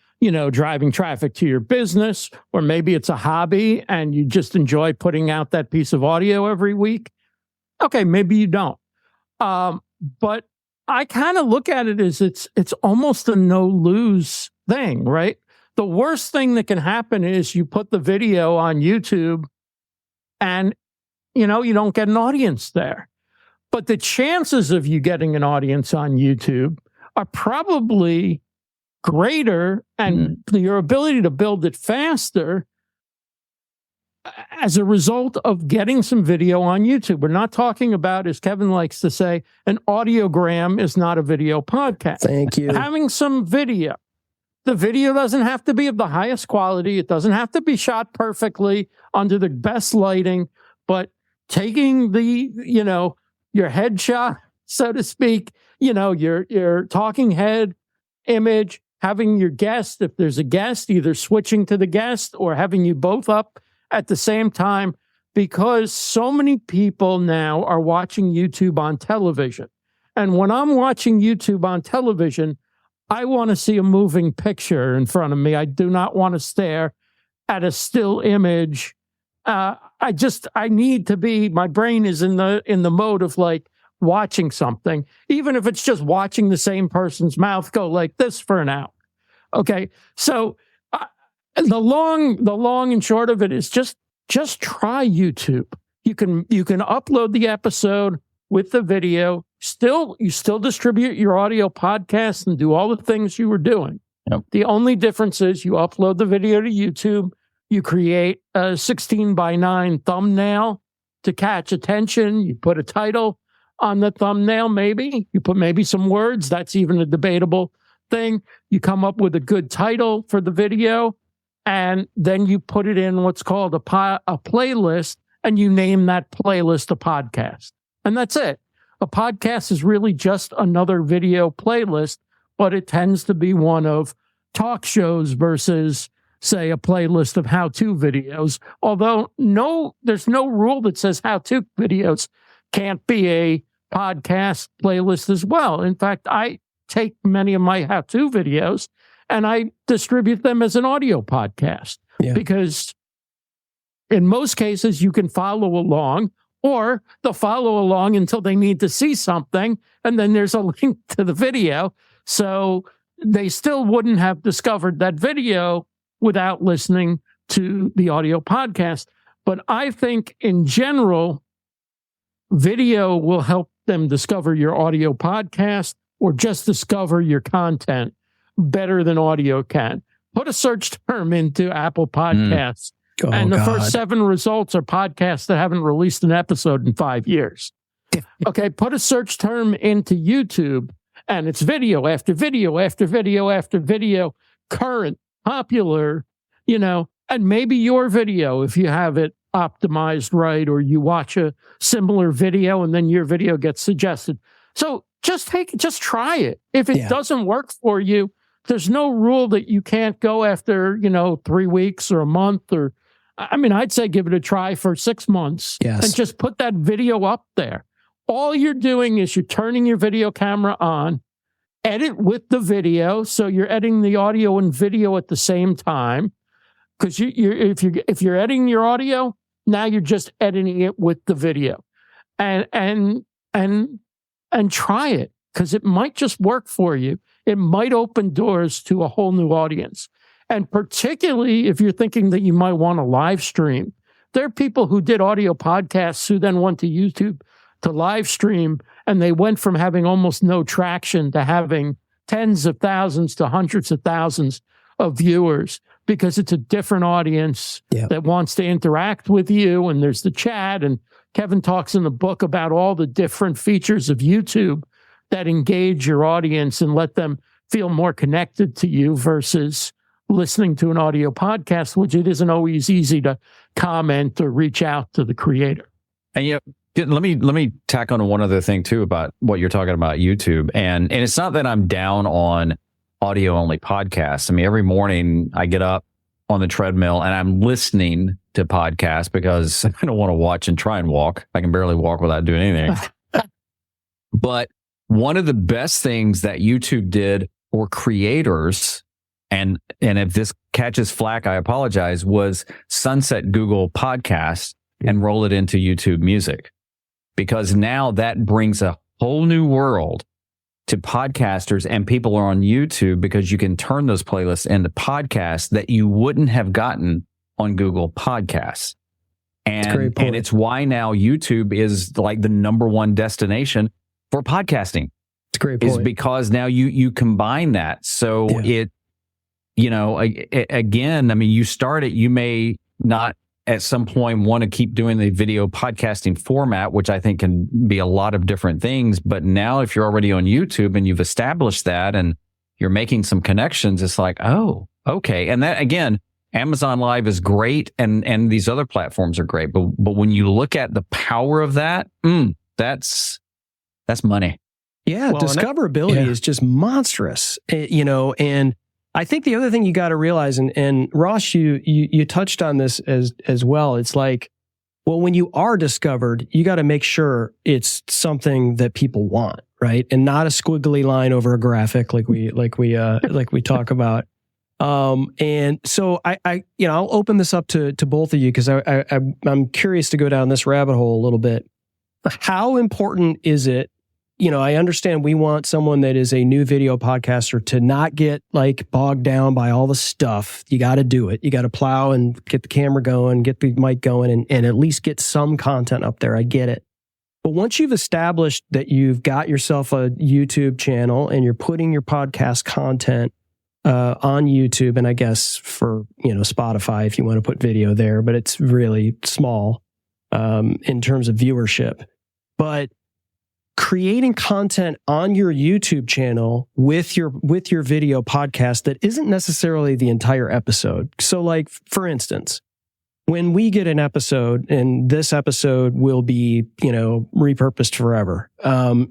driving traffic to your business, or maybe it's a hobby and you just enjoy putting out that piece of audio every week. Okay, maybe you don't. But I kind of look at it as it's almost a no-lose thing, right? The worst thing that can happen is you put the video on YouTube and, you don't get an audience there. But the chances of you getting an audience on YouTube are probably greater, and your ability to build it faster as a result of getting some video on YouTube. We're not talking about, as Kevin likes to say, an audiogram is not a video podcast. Thank you. Having some video. The video doesn't have to be of the highest quality. It doesn't have to be shot perfectly under the best lighting, but taking your headshot, so to speak, your talking head image, having your guest, if there's a guest, either switching to the guest or having you both up at the same time, because so many people now are watching YouTube on television. And when I'm watching YouTube on television, I want to see a moving picture in front of me. I do not want to stare at a still image. I need to be, my brain is in the mode of like watching something, even if it's just watching the same person's mouth go like this for an hour. Okay. So the long and short of it is just try YouTube. You can upload the episode with the video. You still distribute your audio podcast and do all the things you were doing. Yep. The only difference is you upload the video to YouTube. You create a 16:9 thumbnail to catch attention. You put a title on the thumbnail, maybe. You put maybe some words. That's even a debatable thing. You come up with a good title for the video, and then you put it in what's called a playlist, and you name that playlist a podcast. And that's it. A podcast is really just another video playlist, but it tends to be one of talk shows versus, say, a playlist of how-to videos. Although there's no rule that says how-to videos can't be a podcast playlist as well. In fact, I take many of my how-to videos and I distribute them as an audio podcast because in most cases you can follow along, or they'll follow along until they need to see something, and then there's a link to the video. So they still wouldn't have discovered that video without listening to the audio podcast. But I think in general, video will help them discover your audio podcast or just discover your content better than audio can. Put a search term into Apple Podcasts. And the first 7 results are podcasts that haven't released an episode in 5 years. Okay, put a search term into YouTube, and it's video after video after video after video, current, popular, and maybe your video, if you have it optimized right, or you watch a similar video and then your video gets suggested. So just try it. If it doesn't work for you, there's no rule that you can't go after, 3 weeks or a month, or I'd say give it a try for 6 months and just put that video up there. All you're doing is you're turning your video camera on, edit with the video. So you're editing the audio and video at the same time. Because if you're editing your audio, now you're just editing it with the video. And try it, because it might just work for you. It might open doors to a whole new audience. And particularly if you're thinking that you might want to live stream, there are people who did audio podcasts who then went to YouTube to live stream, and they went from having almost no traction to having tens of thousands to hundreds of thousands of viewers, because it's a different audience that wants to interact with you. And there's the chat. And Kevin talks in the book about all the different features of YouTube that engage your audience and let them feel more connected to you versus listening to an audio podcast, which it isn't always easy to comment or reach out to the creator. And let me tack on one other thing too about what you're talking about YouTube. And it's not that I'm down on audio only podcasts. Every morning I get up on the treadmill and I'm listening to podcasts because I don't want to watch and try and walk. I can barely walk without doing anything. But one of the best things that YouTube did for creators, and if this catches flack, I apologize, was sunset Google Podcasts and roll it into YouTube Music. Because now that brings a whole new world to podcasters, and people are on YouTube because you can turn those playlists into podcasts that you wouldn't have gotten on Google Podcasts. And it's why now YouTube is like the number one destination for podcasting. It's a great point. Is because now you combine that. So again, you start it, you may not at some point want to keep doing the video podcasting format, which I think can be a lot of different things. But now if you're already on YouTube and you've established that and you're making some connections, it's like, oh, okay. And that, again, Amazon Live is great and these other platforms are great. But when you look at the power of that, that's money. Yeah, discoverability is just monstrous, and I think the other thing you got to realize, and Ross, you touched on this as well. It's like, well, when you are discovered, you got to make sure it's something that people want, right? And not a squiggly line over a graphic like we talk about. And so I'll open this up to both of you, because I'm curious to go down this rabbit hole a little bit. How important is it? I understand we want someone that is a new video podcaster to not get like bogged down by all the stuff. You got to do it. You got to plow and get the camera going, get the mic going, and at least get some content up there. I get it. But once you've established that you've got yourself a YouTube channel and you're putting your podcast content on YouTube, and I guess for Spotify if you want to put video there, but it's really small in terms of viewership. But creating content on your YouTube channel with your video podcast that isn't necessarily the entire episode. So like, for instance, when we get an episode, and this episode will be, repurposed forever,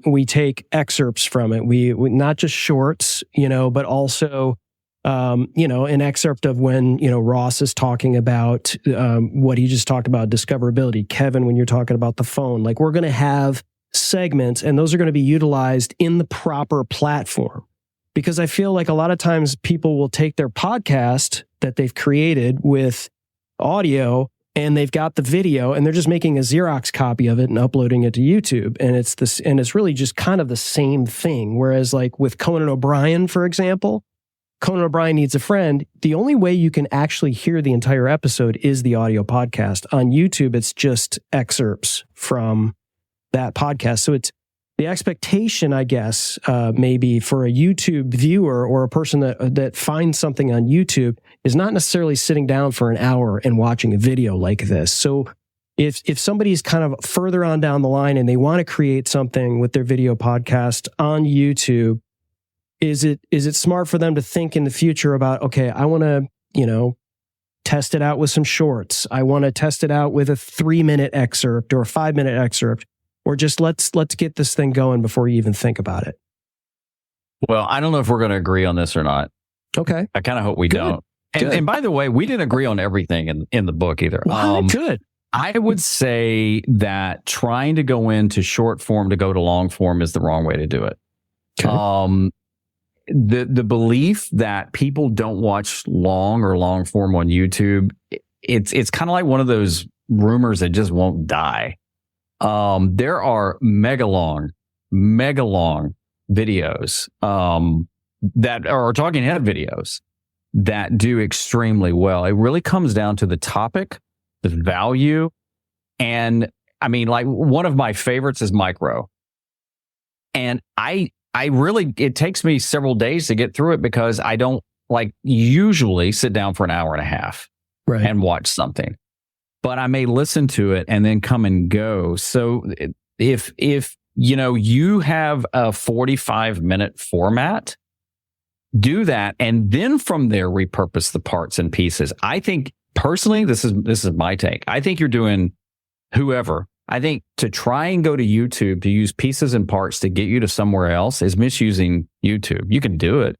we take excerpts from it. We not just shorts, but also, an excerpt of when, Ross is talking about what he just talked about, discoverability. Kevin, when you're talking about the phone, like we're going to have segments, and those are going to be utilized in the proper platform. Because I feel like a lot of times people will take their podcast that they've created with audio and they've got the video and they're just making a Xerox copy of it and uploading it to YouTube. And it's really just kind of the same thing. Whereas like with Conan O'Brien, for example, Conan O'Brien Needs a Friend, the only way you can actually hear the entire episode is the audio podcast. On YouTube, it's just excerpts from that podcast. So it's the expectation, I guess, maybe for a YouTube viewer or a person that finds something on YouTube is not necessarily sitting down for an hour and watching a video like this. So if somebody's kind of further on down the line and they want to create something with their video podcast on YouTube, is it smart for them to think in the future about, okay, I want to, test it out with some shorts. I want to test it out with a 3-minute excerpt or a 5-minute excerpt. Or just let's get this thing going before you even think about it. Well, I don't know if we're going to agree on this or not. Okay. I kind of hope we don't. And by the way, we didn't agree on everything in the book either. Good. I would say that trying to go into short form to go to long form is the wrong way to do it. Okay. The belief that people don't watch long form on YouTube, it's kind of like one of those rumors that just won't die. There are mega long videos, that are talking head videos that do extremely well. It really comes down to the topic, the value. And I mean, like one of my favorites is micro. And I really, it takes me several days to get through it because I don't usually sit down for an hour and a half and watch something. But I may listen to it and then come and go. So if you have a 45-minute format, do that. And then from there, repurpose the parts and pieces. I think personally, this is my take. I think you're doing whoever. I think to try and go to YouTube to use pieces and parts to get you to somewhere else is misusing YouTube. You can do it,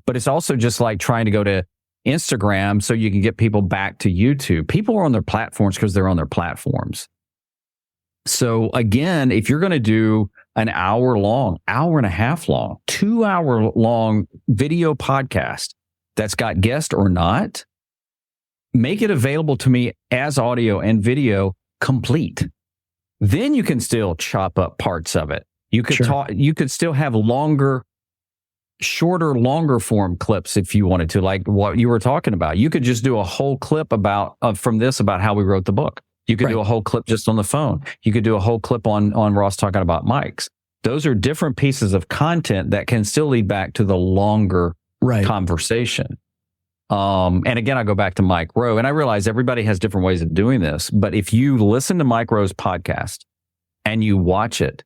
but it's also just like trying to go to Instagram so you can get people back to YouTube. People are on their platforms because they're on their platforms. So again, if you're going to do an hour and a half long, 2-hour long video podcast that's got guest or not, make it available to me as audio and video complete. Then you can still chop up parts of it. You could you could still have shorter, longer form clips if you wanted to, like what you were talking about. You could just do a whole clip about how we wrote the book. You could do a whole clip just on the phone. You could do a whole clip on Ross talking about mics. Those are different pieces of content that can still lead back to the longer conversation. And again, I go back to Mike Rowe, and I realize everybody has different ways of doing this. But if you listen to Mike Rowe's podcast and you watch it,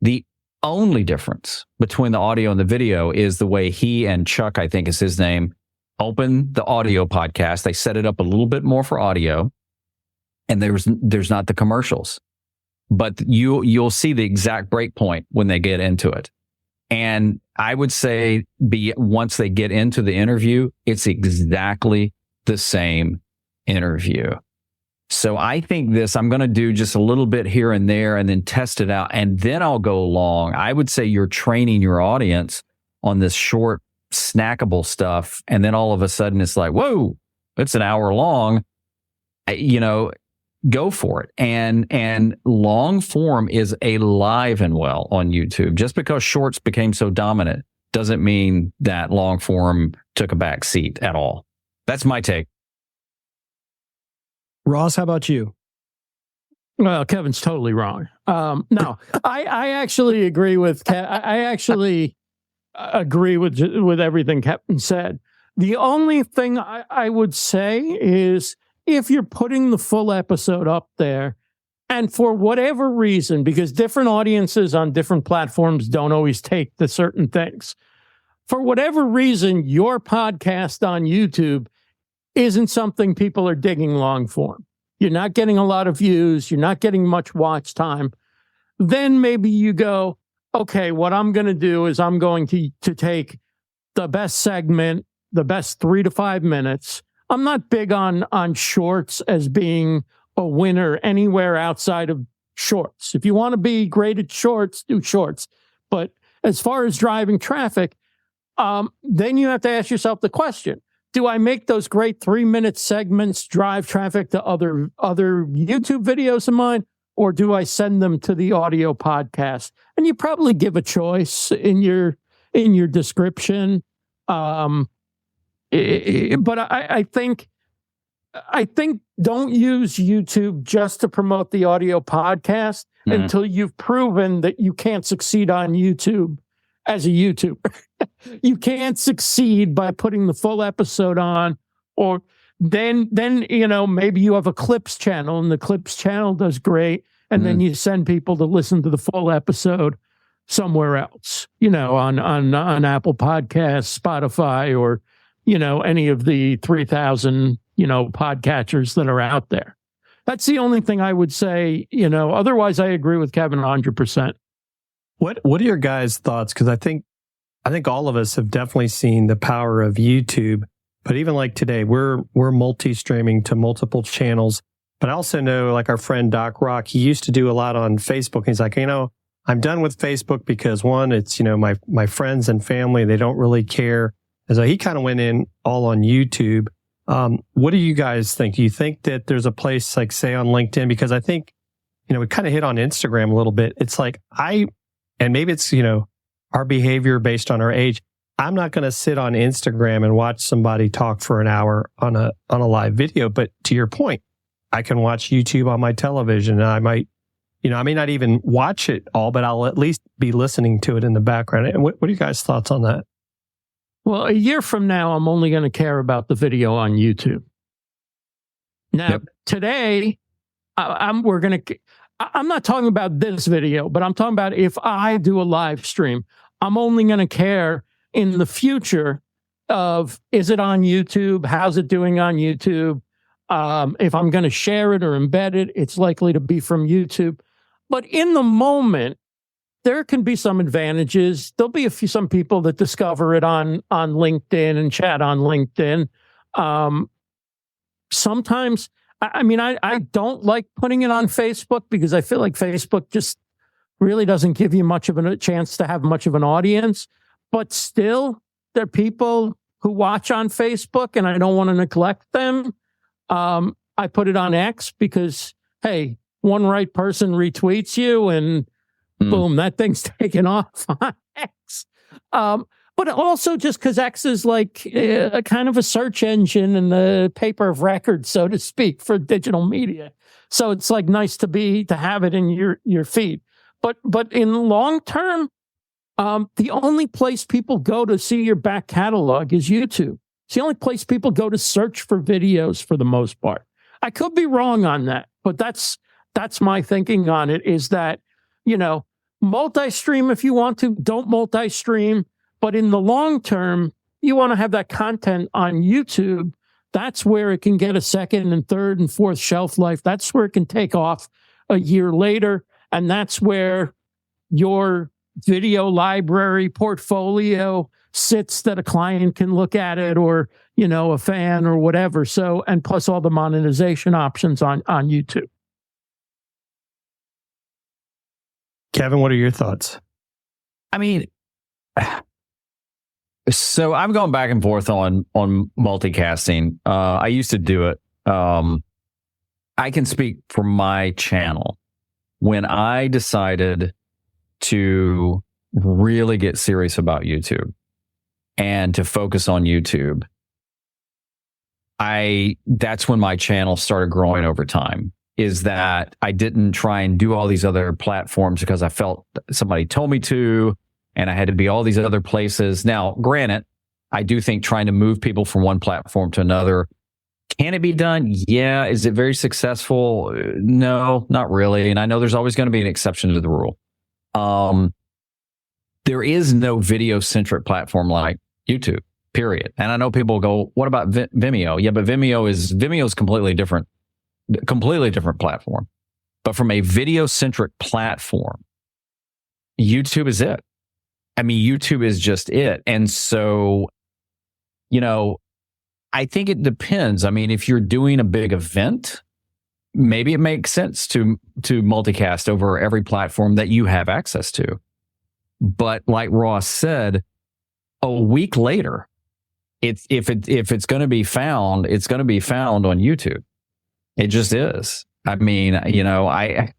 the only difference between the audio and the video is the way he and Chuck, I think is his name, open the audio podcast. They set it up a little bit more for audio, and there's not the commercials, but you'll see the exact break point when they get into it. And I would say once they get into the interview, it's exactly the same interview. So I think I'm going to do just a little bit here and there and then test it out. And then I'll go long. I would say you're training your audience on this short, snackable stuff. And then all of a sudden it's like, whoa, it's an hour long. Go for it. And long form is alive and well on YouTube. Just because shorts became so dominant doesn't mean that long form took a back seat at all. That's my take. Ross, how about you? Well, Kevin's totally wrong. No, I actually agree with I actually agree with everything Kevin said. The only thing I would say is if you're putting the full episode up there, and for whatever reason, because different audiences on different platforms don't always take the certain things, for whatever reason, your podcast on YouTube isn't something people are digging long form. You're not getting a lot of views. You're not getting much watch time. Then maybe you go, okay, what I'm going to do is I'm going to take the best segment, the best 3 to 5 minutes. I'm not big on shorts as being a winner anywhere outside of shorts. If you want to be great at shorts, do shorts. But as far as driving traffic, then you have to ask yourself the question, do I make those great 3-minute segments drive traffic to other YouTube videos of mine, or do I send them to the audio podcast? And you probably give a choice in your description. But I think don't use YouTube just to promote the audio podcast until you've proven that you can't succeed on YouTube as a YouTuber. You can't succeed by putting the full episode on, or then maybe you have a clips channel and the clips channel does great, and then you send people to listen to the full episode somewhere else, on Apple Podcasts, Spotify, or any of the 3,000 podcatchers that are out there. That's the only thing I would say. Otherwise I agree with Kevin 100%. What are your guys' thoughts? Because I think all of us have definitely seen the power of YouTube. But even like today, we're multi-streaming to multiple channels. But I also know, like our friend Doc Rock, he used to do a lot on Facebook. He's like, I'm done with Facebook because one, it's my friends and family, they don't really care. And so he kind of went in all on YouTube. What do you guys think? Do you think that there's a place like, say, on LinkedIn? Because I think we kind of hit on Instagram a little bit. It's like and maybe it's, our behavior based on our age. I'm not going to sit on Instagram and watch somebody talk for an hour on a live video. But to your point, I can watch YouTube on my television, and I might, I may not even watch it all, but I'll at least be listening to it in the background. And what are you guys' thoughts on that? Well, a year from now, I'm only going to care about the video on YouTube. Now, today, I'm not talking about this video, but I'm talking about if I do a live stream, I'm only going to care in the future of, is it on YouTube? How's it doing on YouTube? If I'm going to share it or embed it, it's likely to be from YouTube. But in the moment, there can be some advantages. There'll be some people that discover it on LinkedIn and chat on LinkedIn. Sometimes, I don't like putting it on Facebook because I feel like Facebook just really doesn't give you much of a chance to have much of an audience. But still, there are people who watch on Facebook, and I don't want to neglect them. I put it on X because, hey, one right person retweets you, and boom, that thing's taken off on X. But also just because X is like a kind of a search engine and the paper of record, so to speak, for digital media. So it's like nice to have it in your feed. But in long term, the only place people go to see your back catalog is YouTube. It's the only place people go to search for videos for the most part. I could be wrong on that, but that's my thinking on it, is that, multi-stream if you want to, don't multi-stream. But in the long term, you want to have that content on YouTube. That's where it can get a second and third and fourth shelf life. That's where it can take off a year later. And that's where your video library portfolio sits, that a client can look at it, or, a fan or whatever. So, and plus all the monetization options on YouTube. Kevin, what are your thoughts? So I'm going back and forth on multicasting. I used to do it. I can speak for my channel. When I decided to really get serious about YouTube and to focus on YouTube, that's when my channel started growing over time. Is that I didn't try and do all these other platforms because I felt somebody told me to, and I had to be all these other places. Now, granted, I do think trying to move people from one platform to another, can it be done? Yeah. Is it very successful? No, not really. And I know there's always going to be an exception to the rule. There is no video-centric platform like YouTube. period. And I know people go, what about Vimeo? Yeah, but Vimeo is completely different platform. But from a video-centric platform, YouTube is it. I mean, YouTube is just it. And so, I think it depends. I mean, if you're doing a big event, maybe it makes sense to multicast over every platform that you have access to. But like Ross said, a week later, if it's going to be found, it's going to be found on YouTube. It just is. I mean, I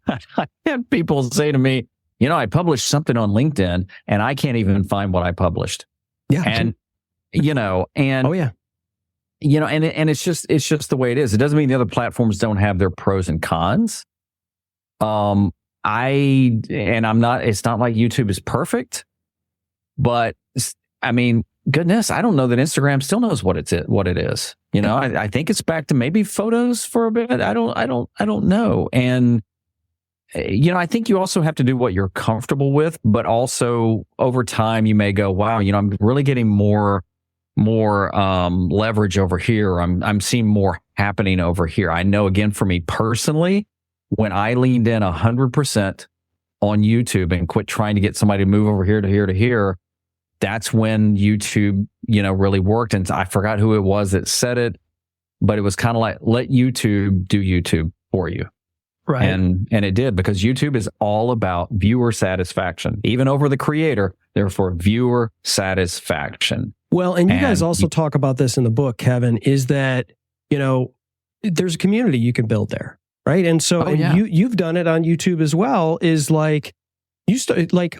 had people say to me, I published something on LinkedIn and I can't even find what I published. Yeah. And, oh yeah. And it's just the way it is. It doesn't mean the other platforms don't have their pros and cons. It's not like YouTube is perfect, but I mean, goodness, I don't know that Instagram still knows what it is. I think it's back to maybe photos for a bit. I don't know. And, I think you also have to do what you're comfortable with, but also over time you may go, wow, I'm really getting more leverage over here. I'm seeing more happening over here. I know, again, for me personally, when I leaned in 100% on YouTube and quit trying to get somebody to move over here to here to here, that's when YouTube, really worked. And I forgot who it was that said it, but it was kind of like, let YouTube do YouTube for you. Right. And it did, because YouTube is all about viewer satisfaction, even over the creator, therefore viewer satisfaction. Well, and you guys also talk about this in the book, Kevin, is that, there's a community you can build there. Right. And so you've done it on YouTube as well, is like,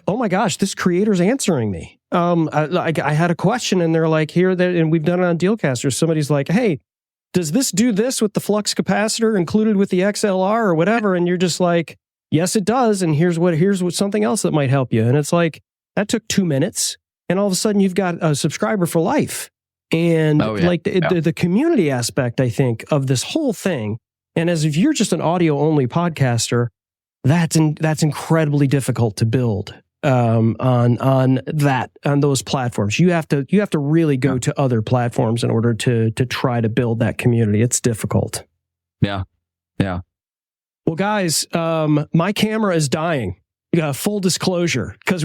oh my gosh, this creator's answering me. I had a question and they're like, here, there, and we've done it on Dealcasters. Somebody's like, hey, does this do this with the flux capacitor included with the XLR or whatever? And you're just like, yes, it does. And here's what something else that might help you. And it's like, that took 2 minutes. And all of a sudden you've got a subscriber for life. And the community aspect, I think, of this whole thing. And as if you're just an audio only podcaster, that's incredibly difficult to build on those platforms. You have to really go to other platforms in order to try to build that community. It's difficult. Yeah. Yeah. Well, guys, my camera is dying. Full disclosure, because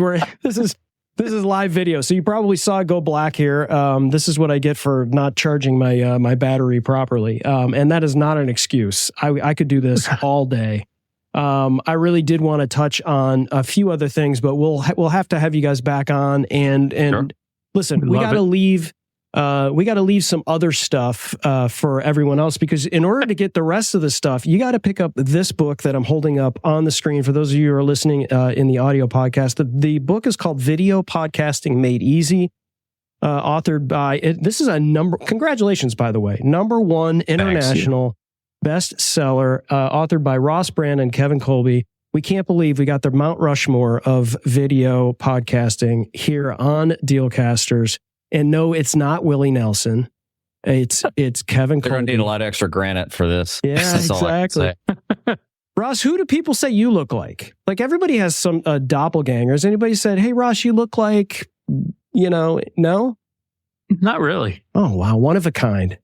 this is live video, so you probably saw it go black here. This is what I get for not charging my battery properly, and that is not an excuse. I could do this all day. I really did want to touch on a few other things, but we'll have to have you guys back on and sure. Listen, we got to leave some other stuff for everyone else, because in order to get the rest of the stuff, you got to pick up this book that I'm holding up on the screen. For those of you who are listening in the audio podcast, the book is called Video Podcasting Made Easy, authored by, congratulations, by the way, #1 international bestseller, authored by Ross Brand and Kevin Kolbe. We can't believe we got the Mount Rushmore of video podcasting here on Dealcasters. And no, it's not Willie Nelson. It's Kevin Kolbe. They're going to need a lot of extra granite for this. Yeah, that's exactly. All I can say. Ross, who do people say you look like? Like, everybody has some doppelgangers. Anybody said, hey, Ross, you look like, no? Not really. Oh, wow. One of a kind.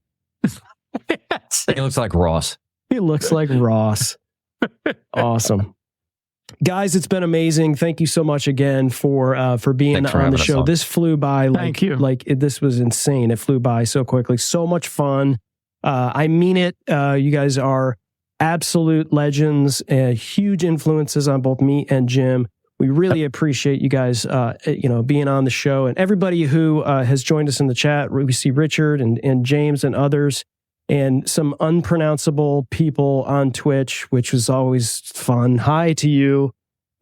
He looks like Ross. He looks like Ross. Awesome. Guys, it's been amazing. Thank you so much again for being on the show. This flew by. Thank you. This was insane. It flew by so quickly. So much fun. I mean it. You guys are absolute legends, huge influences on both me and Jim. We really appreciate you guys, being on the show, and everybody who has joined us in the chat. We see Richard and James and others, and some unpronounceable people on Twitch, which was always fun. Hi to you,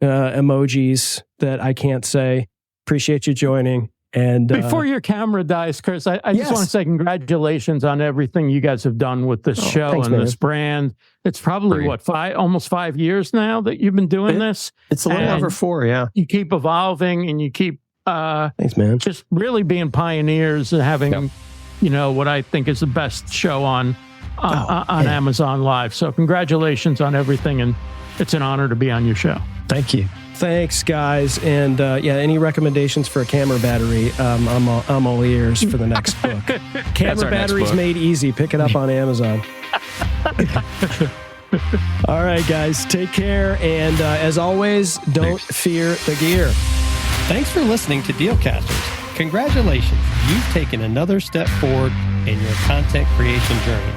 emojis that I can't say. Appreciate you joining. And before your camera dies, Chris, I just want to say congratulations on everything you guys have done with this show and this brand. It's probably almost 5 years now that you've been doing this. It's a little over 4, yeah. You keep evolving and you keep thanks, man. Just really being pioneers and having what I think is the best show on Amazon Live. So congratulations on everything, and it's an honor to be on your show. Thank you. thanks, guys. And yeah, any recommendations for a camera battery? I'm all ears for the next book. Camera batteries made easy. Pick it up on Amazon. All right, guys, take care. And as always, don't fear the gear. Thanks for listening to Dealcasters. Congratulations. You've taken another step forward in your content creation journey.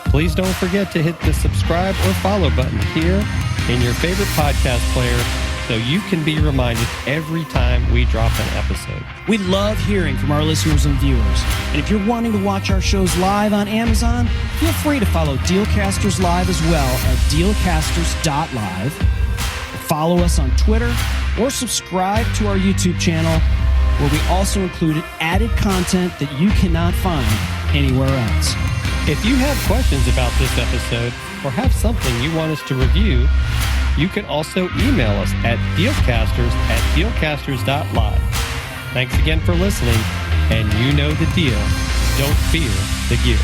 Please don't forget to hit the subscribe or follow button here in your favorite podcast player so you can be reminded every time we drop an episode. We love hearing from our listeners and viewers. And if you're wanting to watch our shows live on Amazon, feel free to follow Dealcasters Live as well at dealcasters.live. Follow us on Twitter or subscribe to our YouTube channel, where we also included added content that you cannot find anywhere else. If you have questions about this episode or have something you want us to review, you can also email us at dealcasters@dealcasters.live. Thanks again for listening, and you know the deal. Don't fear the gear.